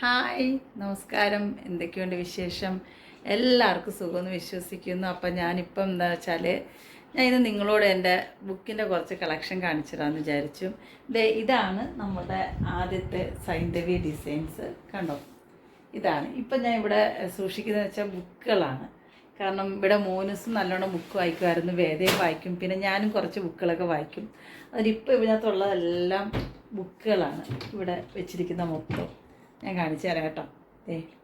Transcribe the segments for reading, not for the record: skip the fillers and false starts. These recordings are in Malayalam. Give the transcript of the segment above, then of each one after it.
ഹായ്, നമസ്കാരം. എന്തൊക്കെയുണ്ട് വിശേഷം? എല്ലാവർക്കും സുഖമെന്ന് വിശ്വസിക്കുന്നു. അപ്പം ഞാനിപ്പം എന്താ വെച്ചാൽ ഞാൻ ഇത് നിങ്ങളോട് എൻ്റെ ബുക്കിൻ്റെ കുറച്ച് കളക്ഷൻ കാണിച്ചു തരാമെന്ന് വിചാരിച്ചു. ഇതാണ് നമ്മുടെ ആദ്യത്തെ സൈന്ധവി ഡിസൈൻസ്. കണ്ടോ, ഇതാണ്. ഇപ്പം ഞാൻ ഇവിടെ സൂക്ഷിക്കുന്നത് വെച്ചാൽ ബുക്കുകളാണ്. കാരണം ഇവിടെ മോനൂസും നല്ലോണം ബുക്ക് വായിക്കുമായിരുന്നു, വേദയും വായിക്കും, പിന്നെ ഞാനും കുറച്ച് ബുക്കുകളൊക്കെ വായിക്കും. അതിലിപ്പോൾ ഇതിനകത്തുള്ളതെല്ലാം ബുക്കുകളാണ് ഇവിടെ വെച്ചിരിക്കുന്ന മൊത്തം. ഞാൻ കാണിച്ചു തരാം കേട്ടോ.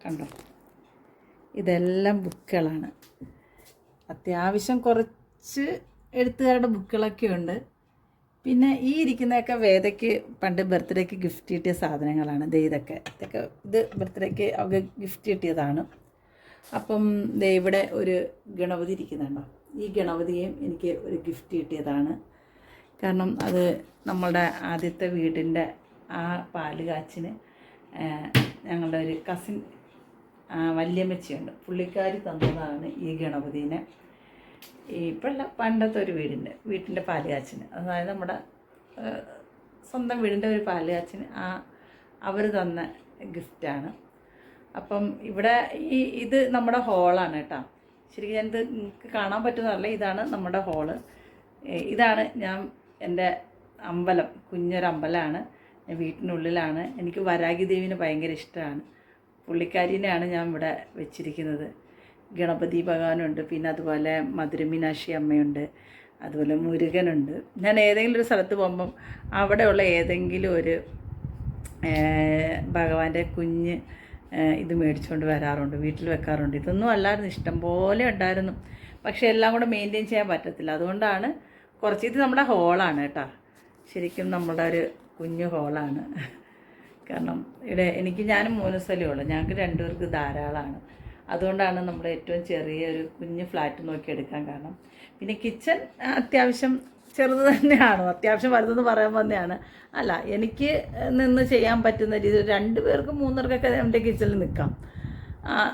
കണ്ടോ, ഇതെല്ലാം ബുക്കുകളാണ്. അത്യാവശ്യം കുറച്ച് എഴുത്തുകാരുടെ ബുക്കുകളൊക്കെ ഉണ്ട്. പിന്നെ ഈ ഇരിക്കുന്നതൊക്കെ വേദയ്ക്ക് പണ്ട് ബർത്ത്ഡേക്ക് ഗിഫ്റ്റ് കിട്ടിയ സാധനങ്ങളാണ്. ഇതൊക്കെ ഇത് ബർത്ത്ഡേക്ക് അവർക്ക് ഗിഫ്റ്റ് കിട്ടിയതാണ്. അപ്പം ഇവിടെ ഒരു ഗണപതി ഇരിക്കുന്നുണ്ടോ, ഈ ഗണപതിയെയും എനിക്ക് ഒരു ഗിഫ്റ്റ് കിട്ടിയതാണ്. കാരണം അത് നമ്മളുടെ ആദ്യത്തെ വീടിൻ്റെ ആ പാലുകാച്ചിന് ഞങ്ങളുടെ ഒരു കസിൻ വല്യമ്മച്ചിയുണ്ട്, പുള്ളിക്കാരി തന്നതാണ് ഈ ഗണപതിനെ. ഇപ്പോഴല്ല, പണ്ടത്തെ ഒരു വീട്ടിൻ്റെ പാലുകാച്ചിന്, അതായത് നമ്മുടെ സ്വന്തം വീടിൻ്റെ ഒരു പാലുകാച്ചിന് അവർ തന്ന ഗിഫ്റ്റാണ്. അപ്പം ഇവിടെ ഇത് നമ്മുടെ ഹോളാണ് കേട്ടോ. ശരിക്കും ഞാനിത് നിങ്ങൾക്ക് കാണാൻ പറ്റുന്നതല്ല, ഇതാണ് നമ്മുടെ ഹോള്. ഇതാണ് എൻ്റെ അമ്പലം, കുഞ്ഞൊരമ്പലമാണ്. വീട്ടിനുള്ളിലാണ്. എനിക്ക് വരാഗി ദേവിനെ ഭയങ്കര ഇഷ്ടമാണ്. പുള്ളിക്കാരിനെയാണ് ഞാൻ ഇവിടെ വെച്ചിരിക്കുന്നത്. ഗണപതി ഭഗവാനുണ്ട്, പിന്നെ അതുപോലെ മധുരമീനാക്ഷി അമ്മയുണ്ട്, അതുപോലെ മുരുകനുണ്ട്. ഞാൻ ഏതെങ്കിലും ഒരു സ്ഥലത്ത് പോകുമ്പം അവിടെയുള്ള ഏതെങ്കിലും ഒരു ഭഗവാന്റെ കുഞ്ഞ് ഇത് മേടിച്ചുകൊണ്ട് വരാറുണ്ട്, വീട്ടിൽ വെക്കാറുണ്ട്. ഇതൊന്നും അല്ലായിരുന്നു, ഇഷ്ടം പോലെ ഉണ്ടായിരുന്നു. പക്ഷേ എല്ലാം കൂടെ മെയിൻറ്റെയിൻ ചെയ്യാൻ പറ്റത്തില്ല. അതുകൊണ്ടാണ് ഇത് നമ്മുടെ ഹോളാണ് കേട്ടോ. ശരിക്കും നമ്മുടെ ഒരു കുഞ്ഞു ഹോളാണ്. കാരണം ഞാനും മോനൂസല്ലേ ഉള്ളൂ, ഞങ്ങൾക്ക് രണ്ടുപേർക്ക് ധാരാളമാണ്. അതുകൊണ്ടാണ് നമ്മൾ ഏറ്റവും ചെറിയൊരു കുഞ്ഞ് ഫ്ലാറ്റ് നോക്കി എടുക്കാൻ കാരണം. പിന്നെ കിച്ചൺ അത്യാവശ്യം ചെറുത് തന്നെയാണ്, അത്യാവശ്യം വലുതെന്ന് പറയാൻ തന്നെയാണ്. അല്ല, എനിക്ക് നിന്ന് ചെയ്യാൻ പറ്റുന്ന രീതിയിൽ 2 പേർക്കും 3 പേർക്കൊക്കെ എൻ്റെ കിച്ചണിൽ നിൽക്കാം.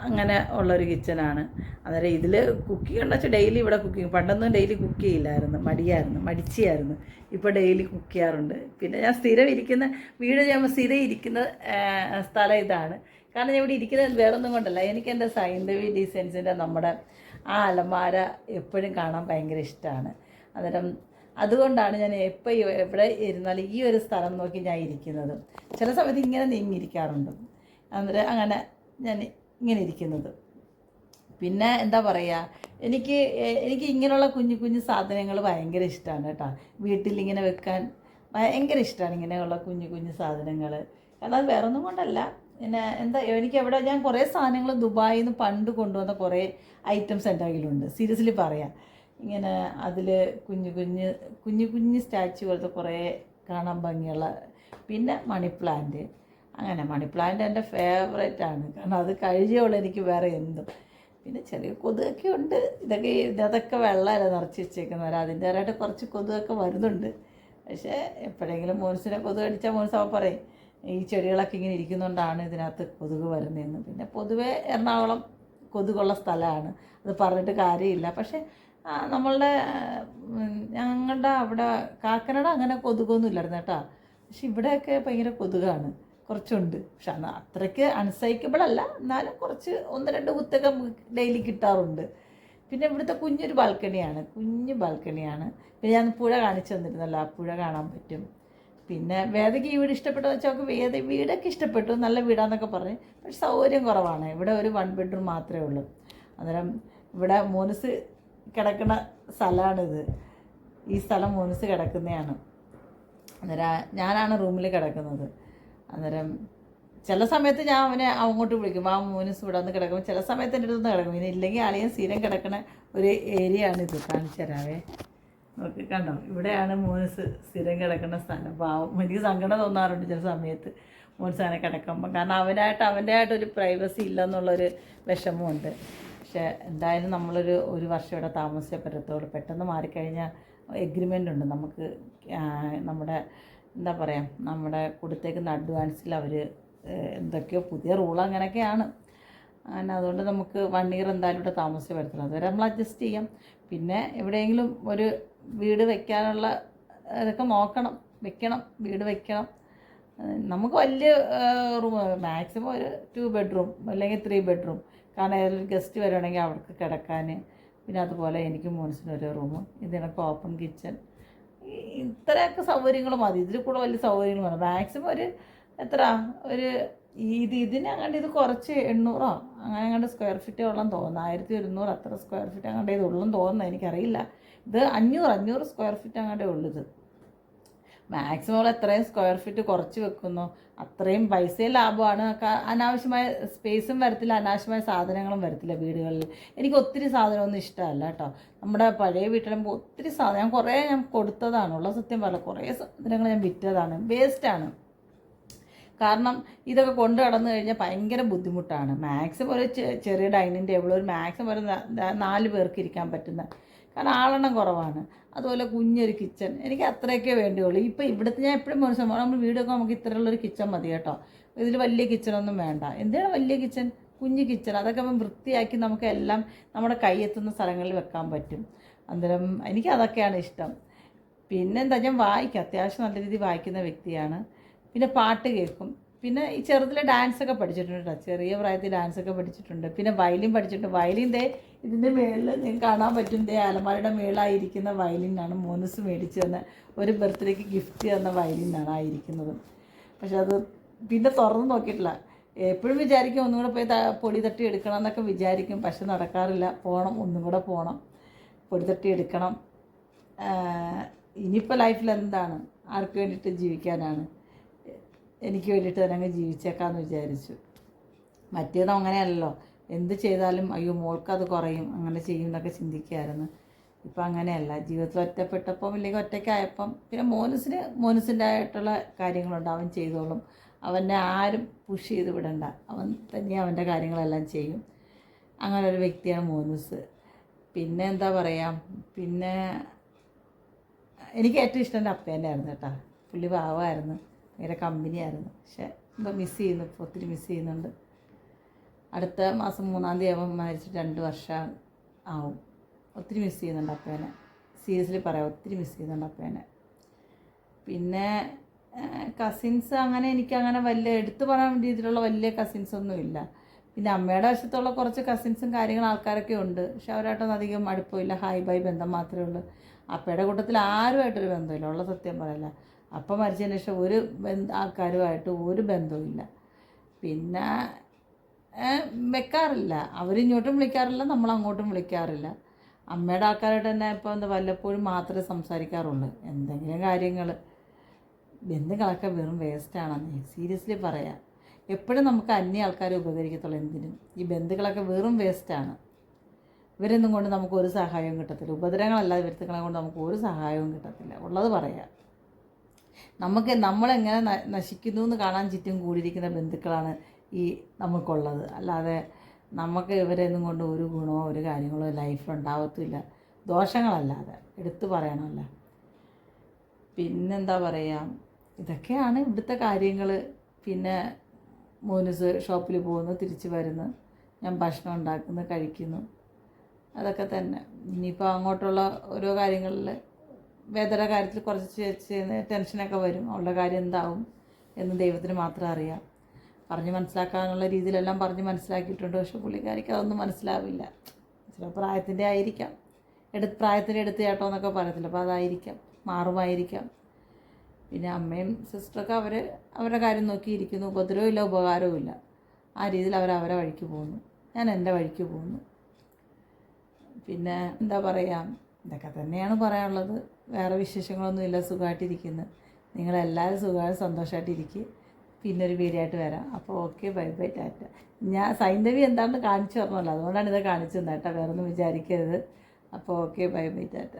അങ്ങനെ ഉള്ളൊരു കിച്ചനാണ്. അന്നേരം ഇതിൽ കുക്ക് ചെയ്യണമെന്ന് വെച്ചാൽ ഡെയിലി ഇവിടെ കുക്കിങ്. പണ്ടൊന്നും ഡെയിലി കുക്ക് ചെയ്യില്ലായിരുന്നു, മടിച്ചിയായിരുന്നു. ഇപ്പോൾ ഡെയിലി കുക്ക് ചെയ്യാറുണ്ട്. പിന്നെ ഞാൻ സ്ഥിരം ഇരിക്കുന്ന വീട് ചെയ്യുമ്പോൾ സ്ഥിരം ഇരിക്കുന്ന സ്ഥലം ഇതാണ്. കാരണം ഞാൻ ഇവിടെ ഇരിക്കുന്നത് വേറൊന്നും കൊണ്ടല്ല, എനിക്ക് എൻ്റെ സൈന്ധവി ഡിസൈൻസിൻ്റെ നമ്മുടെ ആ അലമാര എപ്പോഴും കാണാൻ ഭയങ്കര ഇഷ്ടമാണ്. അന്നേരം അതുകൊണ്ടാണ് ഞാൻ എപ്പോൾ എവിടെ ഇരുന്നാലും ഈ ഒരു സ്ഥലം നോക്കി ഞാൻ ഇരിക്കുന്നത്. ചില സമയത്ത് ഇങ്ങനെ നീങ്ങിയിരിക്കാറുണ്ട്. അന്നേരം അങ്ങനെ ഞാൻ ഇങ്ങനെ ഇരിക്കുന്നത്. പിന്നെ എന്താ പറയുക, എനിക്ക് ഇങ്ങനെയുള്ള കുഞ്ഞു കുഞ്ഞു സാധനങ്ങൾ ഭയങ്കര ഇഷ്ടമാണ് കേട്ടോ. വീട്ടിലിങ്ങനെ വെക്കാൻ ഭയങ്കര ഇഷ്ടമാണ് ഇങ്ങനെയുള്ള കുഞ്ഞു കുഞ്ഞു സാധനങ്ങൾ. കാരണം അത് വേറെ ഒന്നും കൊണ്ടല്ല, പിന്നെ ഞാൻ കുറേ സാധനങ്ങൾ ദുബായിൽ നിന്ന് പണ്ട് കൊണ്ടുവന്ന കുറേ ഐറ്റംസ് എൻ്റെ കയ്യിലുണ്ട്. സീരിയസ്ലി പറയാം. ഇങ്ങനെ അതിൽ കുഞ്ഞു കുഞ്ഞു സ്റ്റാച്ചു പോലത്തെ കുറേ കാണാൻ ഭംഗിയുള്ള, പിന്നെ മണി പ്ലാന്റ്. അങ്ങനെ മണി പ്ലാന്റ് എൻ്റെ ഫേവറേറ്റാണ്. കാരണം അത് കഴിയുള്ളൂ എനിക്ക് വേറെ എന്തും. പിന്നെ ചെറിയ കൊതുകൊക്കെ ഉണ്ട്. ഇതൊക്കെ വെള്ളമല്ല നിറച്ച് വെച്ചേക്കുന്നത്. അതിൻ്റേതായിട്ട് കുറച്ച് കൊതുകൊക്കെ വരുന്നുണ്ട്. പക്ഷേ എപ്പോഴെങ്കിലും മോൻസിനെ കൊതുക് അടിച്ചാൽ മോൻസ് അവ പറയും ഈ ചെടികളൊക്കെ ഇങ്ങനെ ഇരിക്കുന്നതുകൊണ്ടാണ് ഇതിനകത്ത് കൊതുക് വരുന്നതെന്ന്. പിന്നെ പൊതുവേ എറണാകുളം കൊതുകുള്ള സ്ഥലമാണ്, അത് പറഞ്ഞിട്ട് കാര്യമില്ല. പക്ഷേ ഞങ്ങളുടെ അവിടെ കാക്കനാട് അങ്ങനെ കൊതുകൊന്നും ഇല്ലായിരുന്നു കേട്ടോ. പക്ഷെ ഇവിടെയൊക്കെ ഭയങ്കര കൊതുകാണ്, കുറച്ചുണ്ട്. പക്ഷെ അത്രയ്ക്ക് അൺസൈക്കബിൾ അല്ല, എന്നാലും കുറച്ച് 1-2 കുത്തൊക്കെ ഡെയിലി കിട്ടാറുണ്ട്. പിന്നെ ഇവിടുത്തെ കുഞ്ഞു ബാൽക്കണിയാണ്. പിന്നെ ഞാൻ പുഴ കാണിച്ചു തന്നിരുന്നല്ലോ, ആ പുഴ കാണാൻ പറ്റും. പിന്നെ വേദയ്ക്ക് ഈ വീട് ഇഷ്ടപ്പെട്ടതെന്ന് വെച്ചാൽ അവൾക്ക് വീടൊക്കെ ഇഷ്ടപ്പെട്ടു, നല്ല വീടാന്നൊക്കെ പറഞ്ഞ്. പക്ഷെ സൗകര്യം കുറവാണ്. ഇവിടെ ഒരു 1 ബെഡ്റൂം മാത്രമേ ഉള്ളൂ. അന്നേരം ഇവിടെ മോനൂസ് കിടക്കുന്ന സ്ഥലമാണിത്. ഈ സ്ഥലം മോനൂസ് കിടക്കുന്നതാണ്. അന്നേരം ഞാനാണ് റൂമിൽ കിടക്കുന്നത്. അന്നേരം ചില സമയത്ത് ഞാൻ അവനെ അങ്ങോട്ട് വിളിക്കും, ആ മോനൂസ് ഇവിടെ വന്ന് കിടക്കുമ്പോൾ ചില സമയത്ത് എൻ്റെ അടുത്ത് കിടക്കും. ഇനി ഇല്ലെങ്കിൽ അളിയൻ സ്ഥിരം കിടക്കുന്ന ഒരു ഏരിയയാണിത്. കാണിച്ചു തരാവേ. നോക്കി കണ്ടോ, ഇവിടെയാണ് മോനൂസ് സ്ഥിരം കിടക്കുന്ന സ്ഥലം. പാവം, എനിക്ക് സങ്കടം തോന്നാറുണ്ട് ചില സമയത്ത് മോനൂസ് അങ്ങനെ കിടക്കുമ്പോൾ. കാരണം അവൻ്റെതായിട്ടൊരു പ്രൈവസി ഇല്ലെന്നുള്ളൊരു വിഷമമുണ്ട്. പക്ഷേ എന്തായാലും ഒരു വർഷം ഇവിടെ താമസിച്ചേ പറ്റത്തുള്ളൂ. പെട്ടെന്ന് മാറിക്കഴിഞ്ഞാൽ എഗ്രിമെൻ്റ് ഉണ്ട് നമുക്ക്. നമ്മുടെ എന്താ പറയുക, നമ്മുടെ കൊടുത്തേക്കുന്ന അഡ്വാൻസിൽ അവർ എന്തൊക്കെയോ പുതിയ റൂൾ അങ്ങനെയൊക്കെയാണ്. അങ്ങനെ അതുകൊണ്ട് നമുക്ക് 1 ഇയർ എന്തായാലും ഇവിടെ താമസിച്ച് പറ്റത്തില്ല. അതുവരെ നമ്മൾ അഡ്ജസ്റ്റ് ചെയ്യാം. പിന്നെ എവിടെയെങ്കിലും ഒരു വീട് വയ്ക്കാനുള്ള ഇതൊക്കെ നോക്കണം, വീട് വയ്ക്കണം. നമുക്ക് വലിയ റൂം മാക്സിമം ഒരു 2 ബെഡ്റൂം അല്ലെങ്കിൽ 3 ബെഡ്റൂം, കാരണം ഏതൊരു ഗസ്റ്റ് വരികയാണെങ്കിൽ അവർക്ക് കിടക്കാൻ, പിന്നെ അതുപോലെ എനിക്ക് മോൻസിനൊരു റൂം, ഇതിനൊക്കെ ഓപ്പൺ കിച്ചൺ, ഇത്രയൊക്കെ സൗകര്യങ്ങൾ മതി. ഇതിൽ കൂടെ വലിയ സൗകര്യങ്ങൾ വേണം. മാക്സിമം ഒരു എത്ര ഒരു ഇതിനങ്ങാണ്ട് ഇത് കുറച്ച് 800 അങ്ങനെ അങ്ങാണ്ട് സ്ക്വയർ ഫീറ്റ് ഉള്ളെന്ന് തോന്നുന്നു, 1100 അത്ര സ്ക്വയർ ഫീറ്റ് അങ്ങാണ്ട് ഇത് ഉള്ളെന്ന് തോന്നുന്നു, എനിക്കറിയില്ല. ഇത് 500 സ്ക്വയർ ഫീറ്റ് അങ്ങാണ്ടേ ഉള്ളിത്. മാക്സിമം എത്രയും സ്ക്വയർ ഫീറ്റ് കുറച്ച് വെക്കുന്നു അത്രയും പൈസയും ലാഭമാണ്. അനാവശ്യമായ സ്പേസും വരത്തില്ല, അനാവശ്യമായ സാധനങ്ങളും വരത്തില്ല വീടുകളിൽ. എനിക്ക് ഒത്തിരി സാധനമൊന്നും ഇഷ്ടമല്ല കേട്ടോ. നമ്മുടെ പഴയ വീട്ടിലാകുമ്പോൾ ഒത്തിരി സാധനം ഞാൻ കൊടുത്തതാണ്, ഉള്ള സത്യം പറയില്ല, കുറേ സാധനങ്ങൾ ഞാൻ വിറ്റതാണ്, വേസ്റ്റാണ്. കാരണം ഇതൊക്കെ കൊണ്ട് കടന്നു കഴിഞ്ഞാൽ ഭയങ്കര ബുദ്ധിമുട്ടാണ്. മാക്സിമം ഒരു ചെറിയ ഡൈനിങ് ടേബിൾ, ഒരു മാക്സിമം ഒരു 4 പേർക്ക് ഇരിക്കാൻ പറ്റുന്ന, കാരണം ആളെണ്ണം കുറവാണ്. അതുപോലെ കുഞ്ഞൊരു കിച്ചൺ, എനിക്ക് അത്രയൊക്കെ വേണ്ടിയുള്ളൂ. ഇപ്പോൾ ഇവിടുത്തെ ഞാൻ എപ്പോഴും മനസ്സിലാവും, നമ്മൾ വീടൊക്കെ നമുക്ക് ഇത്രയുള്ളൊരു കിച്ചൺ മതി കേട്ടോ. ഇതിൽ വലിയ കിച്ചണൊന്നും വേണ്ട. എന്താണ് വലിയ കിച്ചൺ? കുഞ്ഞ് കിച്ചൺ, അതൊക്കെ വൃത്തിയാക്കി നമുക്ക് എല്ലാം നമ്മുടെ കൈയെത്തുന്ന സ്ഥലങ്ങളിൽ വെക്കാൻ പറ്റും. അന്നേരം എനിക്കതൊക്കെയാണ് ഇഷ്ടം. പിന്നെന്താ, ഞാൻ വായിക്കും, അത്യാവശ്യം നല്ല രീതിയിൽ വായിക്കുന്ന വ്യക്തിയാണ്. പിന്നെ പാട്ട് കേൾക്കും. പിന്നെ ഈ ചെറുതിൽ ഡാൻസൊക്കെ പഠിച്ചിട്ടുണ്ട് കേട്ടോ, ചെറിയ പ്രായത്തിൽ ഡാൻസൊക്കെ പഠിച്ചിട്ടുണ്ട്. പിന്നെ വയലിൻ പഠിച്ചിട്ടുണ്ട്. വയലിൻ ഇതിൻ്റെ മേളിൽ നിങ്ങൾക്ക് കാണാൻ പറ്റും, അലമാരയുടെ മേളായിരിക്കുന്ന വയലിനാണ് മോനസ് മേടിച്ച് തന്ന, ഒരു ബർത്ത്ഡേക്ക് ഗിഫ്റ്റ് തന്ന വയലിനാണ് ആയിരിക്കുന്നത്. പക്ഷെ അത് പിന്നെ തുറന്ന് നോക്കിയിട്ടില്ല. എപ്പോഴും വിചാരിക്കും ഒന്നും കൂടെ പോയി പൊടി തട്ടി എടുക്കണം എന്നൊക്കെ വിചാരിക്കും, പക്ഷെ നടക്കാറില്ല. പോകണം, ഒന്നും കൂടെ പോകണം, പൊടി തട്ടി എടുക്കണം. ഇനിയിപ്പോൾ ലൈഫിൽ എന്താണ്, ആർക്ക് വേണ്ടിയിട്ട് ജീവിക്കാനാണ്, എനിക്ക് വേണ്ടിയിട്ട് തന്നെ അങ്ങ് ജീവിച്ചേക്കാമെന്ന് വിചാരിച്ചു. മറ്റേതും അങ്ങനെയല്ലല്ലോ, എന്ത് ചെയ്താലും അയ്യോ മോൾക്കത് കുറയും, അങ്ങനെ ചെയ്യും എന്നൊക്കെ ചിന്തിക്കുകയായിരുന്നു. ഇപ്പം അങ്ങനെയല്ല. ജീവിതത്തിൽ ഒറ്റപ്പെട്ടപ്പം ഇല്ലെങ്കിൽ ഒറ്റയ്ക്കായപ്പം പിന്നെ മോനസിൻ്റെ ആയിട്ടുള്ള കാര്യങ്ങളുണ്ട്, അവൻ ചെയ്തോളും. അവനെ ആരും പുഷ് ചെയ്ത് വിടണ്ട, അവൻ തന്നെ അവൻ്റെ കാര്യങ്ങളെല്ലാം ചെയ്യും. അങ്ങനെ ഒരു വ്യക്തിയാണ് മോനസ്. പിന്നെ എന്താ പറയുക, പിന്നെ എനിക്ക് ഏറ്റവും ഇഷ്ടം എൻ്റെ അപ്പേൻ്റെ ആയിരുന്നു കേട്ടോ. പുള്ളി പാവമായിരുന്നു, ഭയങ്കര കമ്പനിയായിരുന്നു. പക്ഷേ ഇപ്പോൾ മിസ് ചെയ്യുന്നു, ഇപ്പോൾ ഒത്തിരി മിസ് ചെയ്യുന്നുണ്ട്. അടുത്ത മാസം 3-ാം തീയതി ആവുമ്പോൾ മരിച്ചിട്ട് 2 വർഷം ആവും. ഒത്തിരി മിസ് ചെയ്യുന്നുണ്ട് അപ്പേനെ, സീരിയസ്ലി പറയാം, ഒത്തിരി മിസ് ചെയ്യുന്നുണ്ട് അപ്പേനെ. പിന്നെ കസിൻസ് അങ്ങനെ എനിക്കങ്ങനെ വലിയ എടുത്തു പറയാൻ രീതിയിലുള്ള വലിയ കസിൻസൊന്നും ഇല്ല. പിന്നെ അമ്മയുടെ വശത്തുള്ള കുറച്ച് കസിൻസും കാര്യങ്ങളും ആൾക്കാരൊക്കെ ഉണ്ട്, പക്ഷെ അവരായിട്ടൊന്നും അധികം അടുപ്പമില്ല, ഹായ് ബൈ ബന്ധം മാത്രമേ ഉള്ളൂ. അപ്പയുടെ കൂട്ടത്തിൽ ആരുമായിട്ടൊരു ബന്ധമില്ല, ഉള്ള സത്യം പറയല്ല. അപ്പം മരിച്ചതിന് ശേഷം ഒരു ആൾക്കാരുമായിട്ട് ഒരു ബന്ധവുമില്ല. പിന്നെ വെക്കാറില്ല, അവരിങ്ങോട്ടും വിളിക്കാറില്ല, നമ്മൾ അങ്ങോട്ടും വിളിക്കാറില്ല. അമ്മയുടെ ആൾക്കാരായിട്ട് തന്നെ ഇപ്പോൾ വല്ലപ്പോഴും മാത്രമേ സംസാരിക്കാറുള്ളൂ. എന്തെങ്കിലും കാര്യങ്ങൾ, ബന്ധുക്കളൊക്കെ വെറും വേസ്റ്റാണെന്ന് സീരിയസ്ലി പറയാം. എപ്പോഴും നമുക്ക് അന്യ ആൾക്കാരെ ഉപകരിക്കത്തുള്ളൂ, എന്തിനും. ഈ ബന്ധുക്കളൊക്കെ വെറും വേസ്റ്റാണ്. ഇവരൊന്നും കൊണ്ട് നമുക്ക് ഒരു സഹായവും കിട്ടത്തില്ല. ഉപദ്രവങ്ങളല്ലാതെ വ്യക്തികളെ കൊണ്ട് നമുക്ക് ഒരു സഹായവും കിട്ടത്തില്ല, ഉള്ളത് പറയാം. നമ്മളെങ്ങനെ നശിക്കുന്നു എന്ന് കാണാൻ ചുറ്റും കൂടിയിരിക്കുന്ന ബന്ധുക്കളാണ് ഈ നമുക്കുള്ളത്. അല്ലാതെ നമുക്ക് ഇവരെയൊന്നും കൊണ്ട് ഒരു ഗുണമോ ഒരു കാര്യങ്ങളോ ലൈഫിലുണ്ടാവത്തില്ല, ദോഷങ്ങളല്ലാതെ, എടുത്തു പറയണമല്ല. പിന്നെന്താ പറയുക, ഇതൊക്കെയാണ് ഇവിടുത്തെ കാര്യങ്ങൾ. പിന്നെ മോനസ് ഷോപ്പിൽ പോകുന്നു, തിരിച്ച് വരുന്നു, ഞാൻ ഭക്ഷണം ഉണ്ടാക്കുന്നു, കഴിക്കുന്നു, അതൊക്കെ തന്നെ. ഇനിയിപ്പോൾ അങ്ങോട്ടുള്ള ഓരോ കാര്യങ്ങളിൽ വേദന കാര്യത്തിൽ കുറച്ച് ടെൻഷനൊക്കെ വരും. അവളുടെ കാര്യം എന്താവും എന്ന് ദൈവത്തിന് മാത്രം അറിയാം. പറഞ്ഞ് മനസ്സിലാക്കാനുള്ള രീതിയിലെല്ലാം പറഞ്ഞ് മനസ്സിലാക്കിയിട്ടുണ്ട്. പക്ഷെ പുള്ളിക്കാരിക്ക് അതൊന്നും മനസ്സിലാവില്ല. ചില പ്രായത്തിൻ്റെ ആയിരിക്കാം, പ്രായത്തിൻ്റെ എടുത്ത് ചേട്ടോ എന്നൊക്കെ പറയത്തില്ല, അപ്പോൾ അതായിരിക്കാം, മാറുമായിരിക്കാം. പിന്നെ അമ്മയും സിസ്റ്ററൊക്കെ അവരുടെ കാര്യം നോക്കിയിരിക്കുന്നു. ഉപദ്രവവും ഇല്ല, ഉപകാരവും ഇല്ല. ആ രീതിയിൽ അവരവരെ വഴിക്ക് പോകുന്നു, ഞാൻ എൻ്റെ വഴിക്ക് പോകുന്നു. പിന്നെ എന്താ പറയുക, ഇതൊക്കെ തന്നെയാണ് പറയാനുള്ളത്. വേറെ വിശേഷങ്ങളൊന്നുമില്ല, സുഖമായിട്ടിരിക്കുന്നു. നിങ്ങളെല്ലാവരും സുഖമായിട്ട് സന്തോഷമായിട്ടിരിക്കുക. പിന്നെ ഒരു വീഡിയോ ആയിട്ട് വരാം. അപ്പോൾ ഓക്കെ, ബൈ ബൈ, ടാറ്റ. ഞാൻ സൈന്ധവി എന്താണെന്ന് കാണിച്ചു തരണമല്ലോ, അതുകൊണ്ടാണ് ഇത് കാണിച്ചു തന്നെ കേട്ടോ, വേറെ ഒന്നും വിചാരിക്കരുത്. അപ്പോൾ ഓക്കെ, ബൈ ബൈ, ടാറ്റ.